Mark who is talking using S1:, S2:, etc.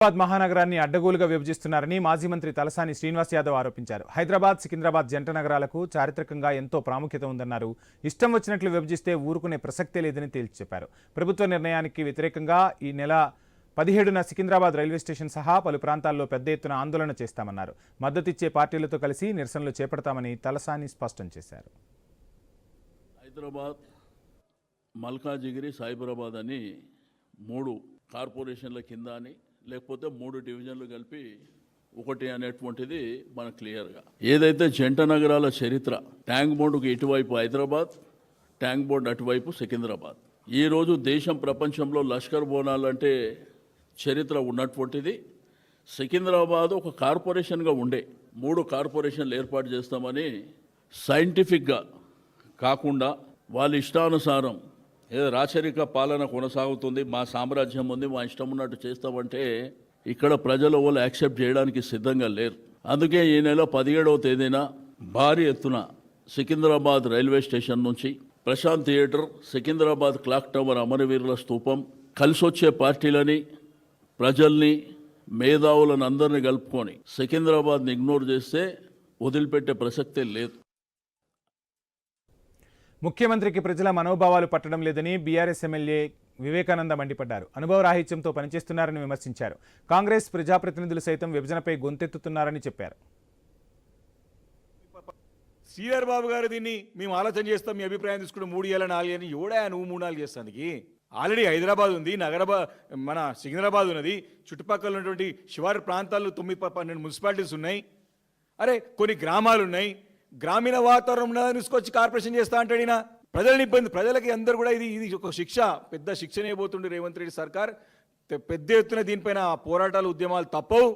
S1: హైదరాబాద్ మహానగరాన్ని అడ్డగోలుగా విభజిస్తున్నారని మాజీ మంత్రి తలసాని శ్రీనివాస్ యాదవ్ ఆరోపించారు. హైదరాబాద్, సికింద్రాబాద్ జంట నగరాలకు చారిత్రకంగా ఎంతో ప్రాముఖ్యత ఉందన్నారు. ఇష్టం వచ్చినట్లు విభజిస్తే ఊరుకునే ప్రసక్తే లేదని తేల్చి చెప్పారు. ప్రభుత్వ నిర్ణయానికి వ్యతిరేకంగా ఈ నెల 17న సికింద్రాబాద్ రైల్వే స్టేషన్ సహా పలు ప్రాంతాల్లో పెద్ద ఎత్తున ఆందోళన చేస్తామన్నారు. మద్దతిచ్చే పార్టీలతో కలిసి నిరసనలు చేపడతామని తలసాని స్పష్టం చేశారు.
S2: హైదరాబాద్, మల్కాజిగిరి, సైబరాబాద్ అని 3 కార్పొరేషన్ల కింద అని లేకపోతే 3 డివిజన్లు కలిపి ఒకటి అనేటువంటిది మనకు క్లియర్గా ఏదైతే జంట నగరాల చరిత్ర ట్యాంక్ బోర్డుకు ఇటువైపు హైదరాబాద్, ట్యాంక్ బోర్డు అటువైపు సికింద్రాబాద్. ఈరోజు దేశం ప్రపంచంలో లష్కర్ బోనాలంటే చరిత్ర ఉన్నటువంటిది. సికింద్రాబాద్ ఒక కార్పొరేషన్గా ఉండే 3 కార్పొరేషన్లు ఏర్పాటు చేస్తామని సైంటిఫిక్గా కాకుండా వాళ్ళ ఇష్టానుసారం ఏదో రాచరిక పాలన కొనసాగుతుంది, మా సామ్రాజ్యం ఉంది, మా ఇష్టం ఉన్నట్టు చేస్తామంటే ఇక్కడ ప్రజలు వాళ్ళు యాక్సెప్ట్ చేయడానికి సిద్ధంగా లేరు. అందుకే ఈ నెల 17వ తేదీన భారీ ఎత్తున సికింద్రాబాద్ రైల్వే స్టేషన్ నుంచి Prashant theatre, Secunderabad clock tower, అమరవీరుల స్తూపం, కలిసొచ్చే పార్టీలని, ప్రజల్ని, మేధావులను అందరినీ కలుపుకొని సికింద్రాబాద్ని ఇగ్నోర్ చేస్తే వదిలిపెట్టే ప్రసక్తే లేదు.
S1: ముఖ్యమంత్రికి ప్రజల మనోభావాలు పట్టడం లేదని బీఆర్ఎస్ ఎమ్మెల్యే వివేకానంద మండిపడ్డారు. అనుభవరాహిత్యంతో పనిచేస్తున్నారని విమర్శించారు. కాంగ్రెస్ ప్రజాప్రతినిధులు సైతం విభజనపై గొంతెత్తుతున్నారని చెప్పారు.
S3: శ్రీధర్ బాబు గారు దీన్ని మేము ఆలోచన చేస్తాం, మీ అభిప్రాయం తీసుకుంటే 3 ఏళ్ళ 4 ఏళ్ళు ఎవడా నువ్వు 3-4 చేస్తానికి? ఆల్రెడీ హైదరాబాద్ ఉంది, మన సికింద్రాబాద్ ఉన్నది, చుట్టుపక్కల ఉన్నటువంటి శివారు ప్రాంతాల్లో 9-12 మున్సిపాలిటీస్ ఉన్నాయి. అరే కొన్ని గ్రామాలు ఉన్నాయి, గ్రామీణ వాతావరణం తీసుకొచ్చి కార్పొరేషన్ చేస్తా అంటాడు ఈయన. ప్రజలని ఇబ్బంది, ప్రజలకి అందరూ కూడా ఇది ఒక శిక్ష, పెద్ద శిక్షనే పోతుండే రేవంత్ రెడ్డి సర్కార్. పెద్ద ఎత్తున దీనిపైన పోరాటాలు, ఉద్యమాలు తప్పవు.